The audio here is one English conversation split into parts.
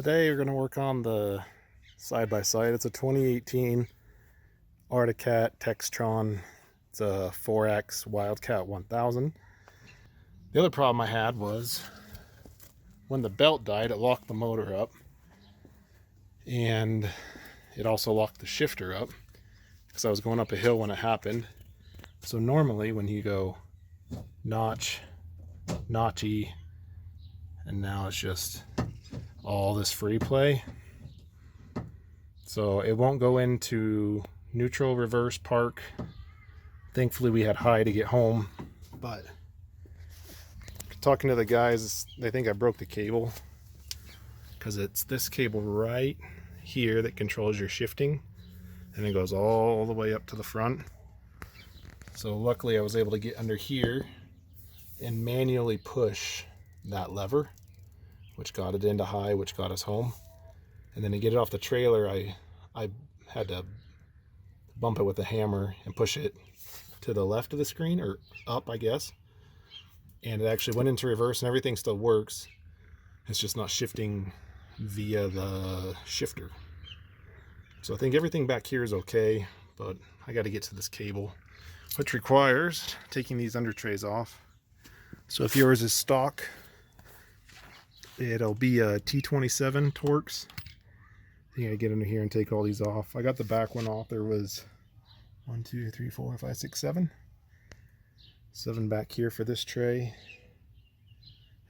Today we're going to work on the side-by-side. It's a 2018 Wildcat Textron. It's a 4X Wildcat 1000. The other problem I had was when the belt died, it locked the motor up. And it also locked the shifter up because I was going up a hill when it happened. So normally when you go notch, notchy, and now it's just all this free play, so it won't go into neutral, reverse, park. Thankfully we had high to get home, but talking to the guys, they think I broke the cable because it's this cable right here that controls your shifting, and it goes all the way up to the front. So luckily I was able to get under here and manually push that lever, which got it into high, which got us home. And then to get it off the trailer, I had to bump it with a hammer and push it to the left of the screen, or up, I guess. And it actually went into reverse, and everything still works. It's just not shifting via the shifter. So I think everything back here is okay, but I got to get to this cable, which requires taking these under trays off. So if yours is stock, it'll be a T27 Torx. You gotta get under here and take all these off. I got the back one off. There was 1, 2, 3, 4, 5, 6, 7. 7 back here for this tray.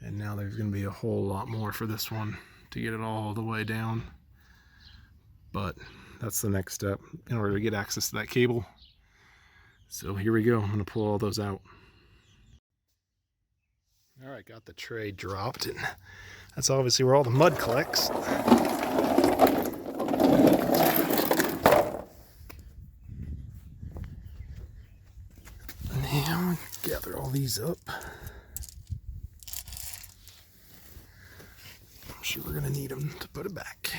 And now there's gonna be a whole lot more for this one to get it all the way down. But that's the next step in order to get access to that cable. So here we go. I'm gonna pull all those out. All right, got the tray dropped, and that's obviously where all the mud collects. Now gather all these up. I'm sure we're gonna need them to put it back.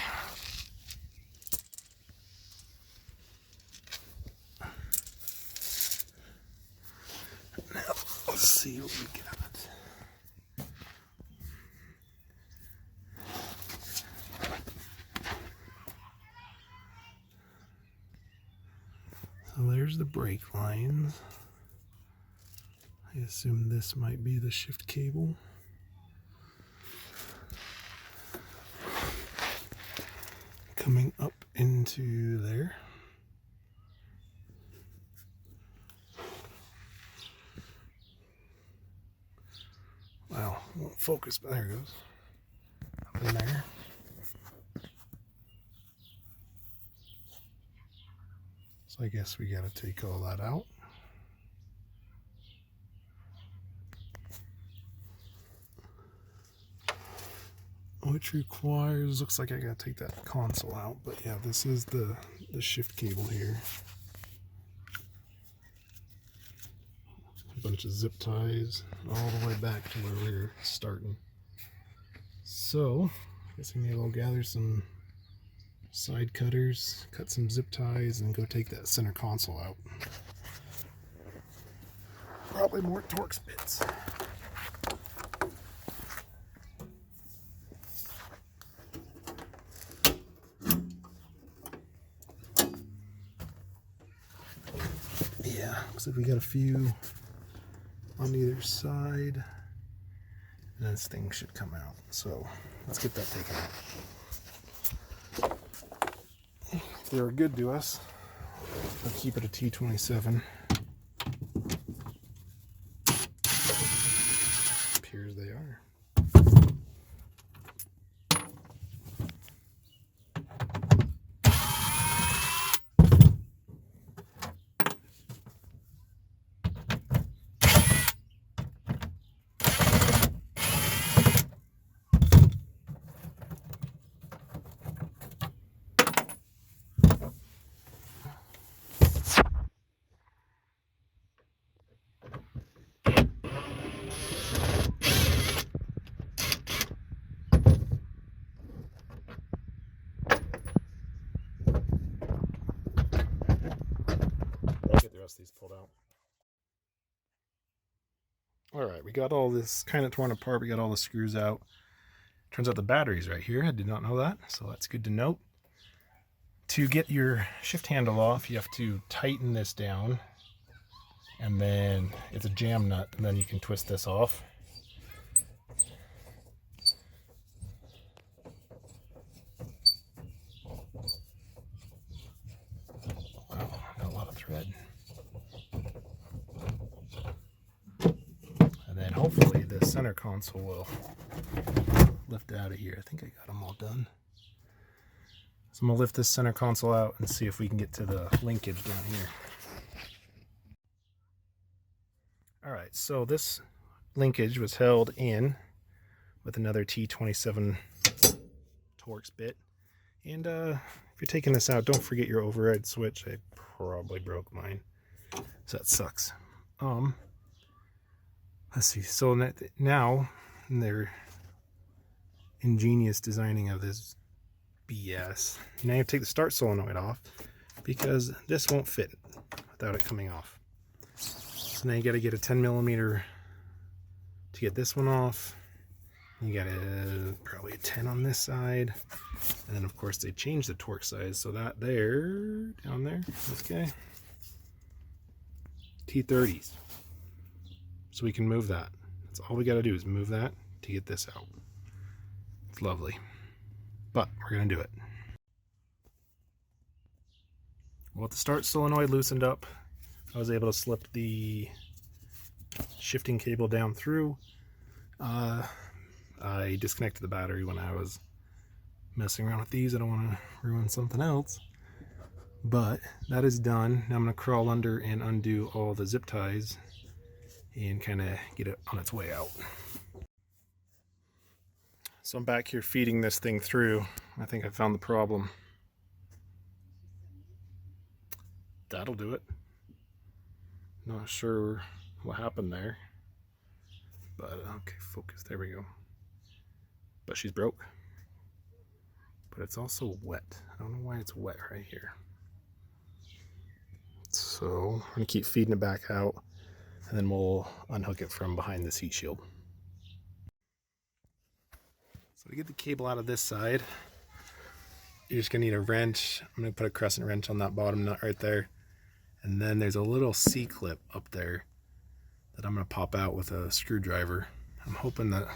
Now let's see what we got. So there's the brake lines. I assume this might be the shift cable. Coming up into there. Wow, won't focus, but there it goes. Up in there. So I guess we gotta take all that out. Which requires, looks like I gotta take that console out, but yeah, this is the shift cable here. A bunch of zip ties all the way back to where we were starting. So, I guess we need to go gather some side cutters, cut some zip ties, and go take that center console out. Probably more Torx bits. Yeah, looks like we got a few on either side, and this thing should come out. So let's get that taken out. If they were good to us, we'll keep it a T27. Appears they are. These pulled out. All right, we got all this kind of torn apart. We got all the screws out. Turns out the battery's right here. I did not know that, so that's good to note. To get your shift handle off, you have to tighten this down, and then it's a jam nut, and then you can twist this off. Wow, got a lot of thread. And then hopefully the center console will lift out of here. I think I got them all done. So I'm going to lift this center console out and see if we can get to the linkage down here. Alright, so this linkage was held in with another T27 Torx bit. And if you're taking this out, don't forget your override switch. I probably broke mine, so that sucks. Let's see, so now their ingenious designing of this BS. Now you have to take the start solenoid off because this won't fit without it coming off. So now you got to get a 10mm to get this one off. You got probably a 10 on this side, and then of course they changed the torque size, so that there, down there, this guy, T30s. So we can move that. That's all we got to do is move that to get this out. It's lovely, but we're gonna do it. Well, with the start solenoid loosened up, I was able to slip the shifting cable down through. I disconnected the battery when I was messing around with these. I don't want to ruin something else. But that is done. Now I'm going to crawl under and undo all the zip ties and kind of get it on its way out. So I'm back here feeding this thing through. I think I found the problem. That'll do it. Not sure what happened there. But okay, focus. There we go. But she's broke. But it's also wet. I don't know why it's wet right here. So I'm going to keep feeding it back out, and then we'll unhook it from behind this heat shield. So to get the cable out of this side, you're just going to need a wrench. I'm going to put a crescent wrench on that bottom nut right there. And then there's a little C-clip up there that I'm going to pop out with a screwdriver. I'm hoping that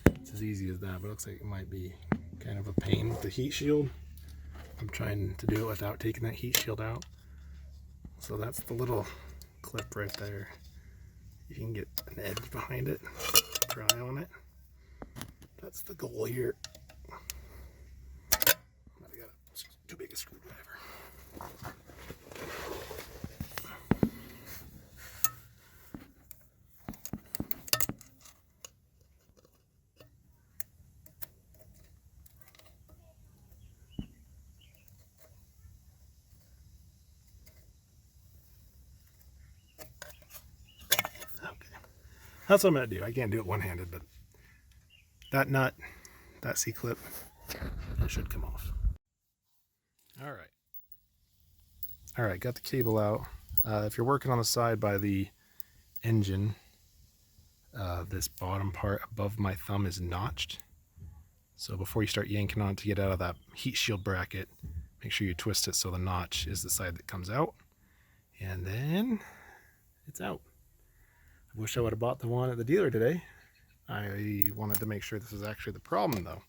it's as easy as that, but it looks like it might be kind of a pain with the heat shield. I'm trying to do it without taking that heat shield out. So that's the little clip right there. You can get an edge behind it, pry on it. That's the goal here. I got too big a screwdriver. That's what I'm going to do. I can't do it one-handed, but that nut, that C-clip, it should come off. All right, got the cable out. If you're working on the side by the engine, this bottom part above my thumb is notched. So before you start yanking on it to get out of that heat shield bracket, make sure you twist it so the notch is the side that comes out. And then it's out. I wish I would have bought the one at the dealer today. I wanted to make sure this is actually the problem, though.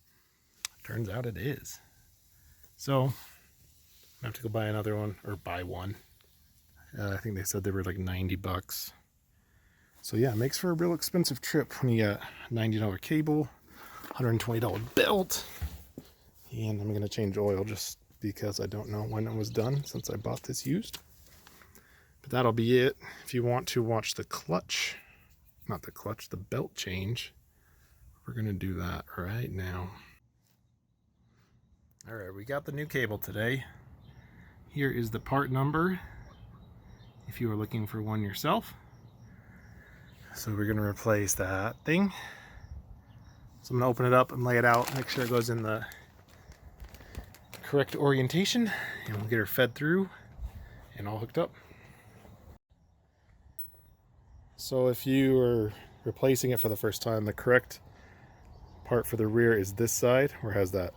Turns out it is. So I have to go buy another one, or buy one. I think they said they were like 90 bucks. So yeah, it makes for a real expensive trip when you got $90 cable, $120 belt, and I'm gonna change oil just because I don't know when it was done since I bought this used. But that'll be it. If you want to watch the clutch, not the clutch, the belt change, we're going to do that right now. All right, we got the new cable today. Here is the part number if you are looking for one yourself. So we're going to replace that thing. So I'm going to open it up and lay it out, make sure it goes in the correct orientation, and we'll get her fed through and all hooked up. So if you are replacing it for the first time, the correct part for the rear is this side, where it has that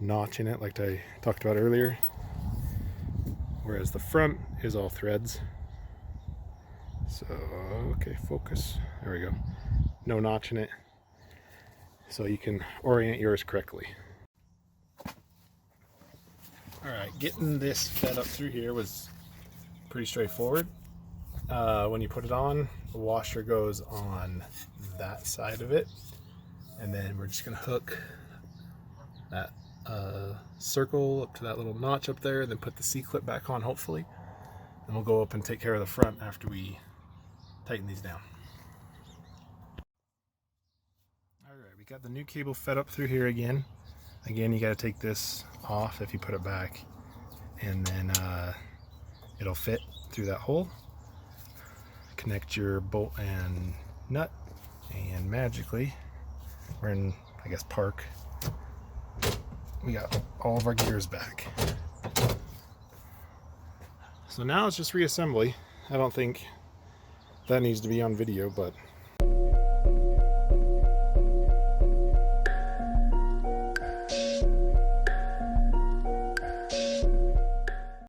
notch in it like I talked about earlier, whereas the front is all threads. So okay, focus, there we go, no notch in it, so you can orient yours correctly. Alright, getting this fed up through here was pretty straightforward. When you put it on, the washer goes on that side of it, and then we're just going to hook that circle up to that little notch up there, and then put the C-clip back on hopefully, and we'll go up and take care of the front after we tighten these down. Alright, we got the new cable fed up through here again. Again, you got to take this off if you put it back, and then it'll fit through that hole. Connect your bolt and nut, and magically, we're in, I guess, park. We got all of our gears back. So now it's just reassembly. I don't think that needs to be on video, but